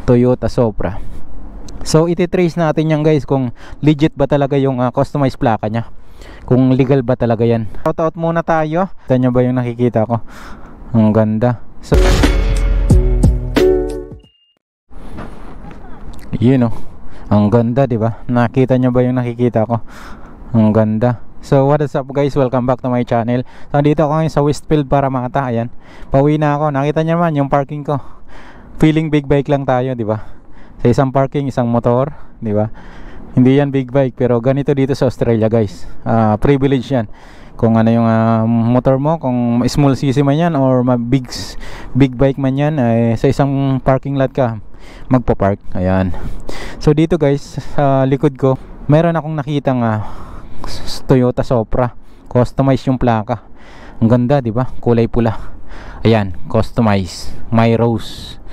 Toyota Supra. So ititrace natin yan guys kung legit ba talaga yung customized plaka nya, kung legal ba talaga yan. Shoutout muna tayo. Kita nyo ba yung nakikita ko? Ang ganda. So yun oh, ang ganda, di ba? Nakita nyo ba yung nakikita ko? Ang ganda. So what is up guys, welcome back to my channel. So dito ako ngayon sa Westfield para Mata. Ayan, pauwi na ako. Nakita nyo naman yung parking ko. Feeling big bike lang tayo, di ba? Sa isang parking, isang motor, di ba? Hindi yan big bike, pero ganito dito sa Australia guys. Privilege yan. Kung ano yung motor mo, kung small cc man yan or big bike man yan, sa isang parking lot ka magpo-park. Ayan. So dito guys, sa likod ko, meron akong nakitang Toyota Supra. Customize yung plaka. Ang ganda, di ba? Kulay pula. Ayan, customize. My Rose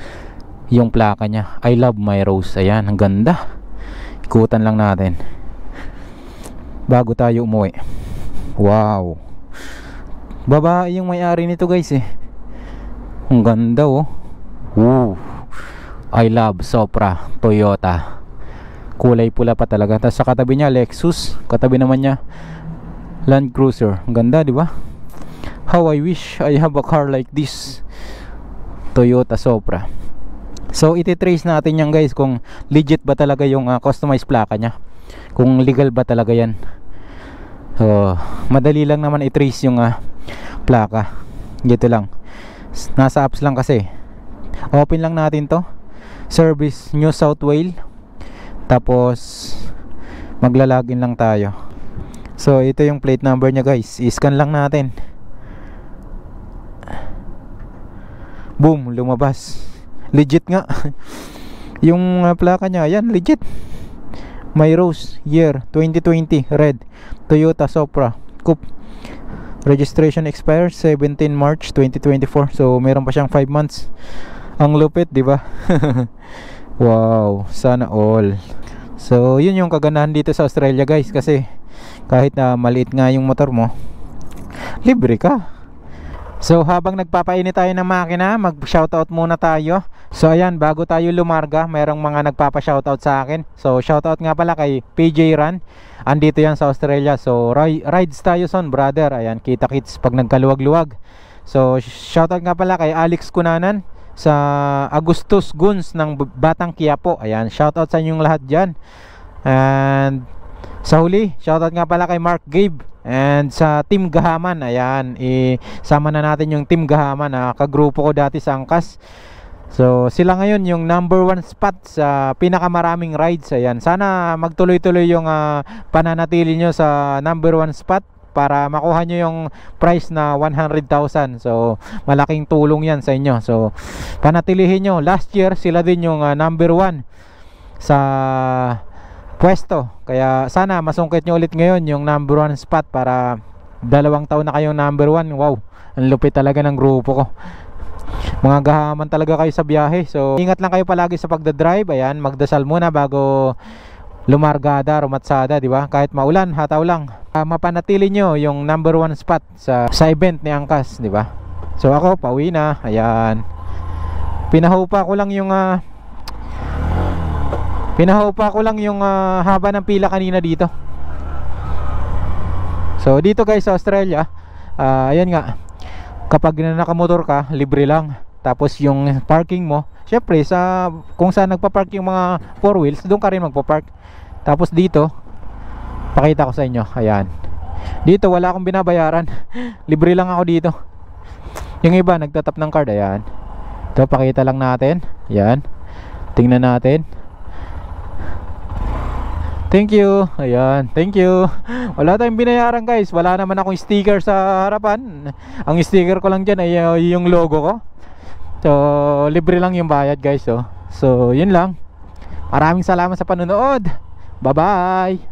yung plaka niya. I love My Rose. Ayan, ang ganda. Ikutan lang natin bago tayo umuwi. Wow, babae yung may-ari nito guys eh. Ang ganda oh. Ooh. I love Supra Toyota. Kulay pula pa talaga. Tapos sa katabi niya Lexus, katabi naman niya Land Cruiser. Ang ganda, di ba? How I wish I have a car like this. Toyota Supra. So ititrace natin yan guys kung legit ba talaga yung customized plaka nya, kung legal ba talaga yan. So madali lang naman i-trace yung plaka. Dito lang, nasa apps lang kasi. Open lang natin to, Service New South Wales. Tapos maglalagin lang tayo. So ito yung plate number nya guys. I-scan lang natin. Boom, lumabas. Legit nga. Yung plaka nya, yan, legit. My Rose, year 2020, red, Toyota Supra Coupe. Registration expires 17 March 2024. So meron pa siyang 5 months. Ang lupit, di ba? Wow, sana all. So yun yung kagandahan dito sa Australia guys, kasi kahit na maliit nga yung motor mo, libre ka. So habang nagpapainit tayo ng makina, mag-shoutout muna tayo. So ayan, bago tayo lumarga, merong mga nagpapa-shoutout sa akin. So shoutout nga pala kay PJ Ran. Andito yan sa Australia. So rides tayo son brother. Ayan, kita-kits pag nagkaluwag-luwag. So shoutout nga pala kay Alex Kunanan sa Agustus Guns ng Batang Quiapo. Ayan, shoutout sa inyong lahat dyan. And sa huli, shoutout nga pala kay Mark Gabe and sa Team Gahaman. Ayan, isama na natin yung Team Gahaman, kagrupo ko dati sa Angkas. So sila ngayon yung number 1 spot sa pinakamaraming rides. Ayan, sana magtuloy-tuloy yung pananatili nyo sa number 1 spot para makuha nyo yung price na 100,000. So malaking tulong yan sa inyo. So panatilihin nyo. Last year sila din yung number 1 sa pwesto, kaya sana masungkit nyo ulit ngayon yung number 1 spot para 2 taon na kayong number 1. Wow, ang lupit talaga ng grupo ko. Mga gahaman talaga kayo sa biyahe. So ingat lang kayo palagi sa pagdadrive. Ayan, magdasal muna bago lumargada, rumatsada, di ba? Kahit maulan, hataw lang, mapanatili nyo yung number 1 spot sa event ni Angkas, di ba? So ako pauwi na. Ayan, pinahupa ko lang yung haba ng pila kanina dito. So dito guys sa Australia, ayan nga, kapag nakamotor ka, libre lang. Tapos yung parking mo, syempre kung saan nagpa-park yung mga 4 wheels, doon ka rin magpa-park. Tapos dito, pakita ko sa inyo. Ayan, dito wala akong binabayaran. Libre lang ako dito. Yung iba nagtatap ng card. Ayan, ito pakita lang natin. Ayan, tingnan natin. Thank you. Ayan, thank you. Wala tayong binayaran guys. Wala naman akong sticker sa harapan. Ang sticker ko lang dyan ay yung logo ko. So libre lang yung bayad guys. So yun lang. Maraming salamat sa panonood. Bye bye.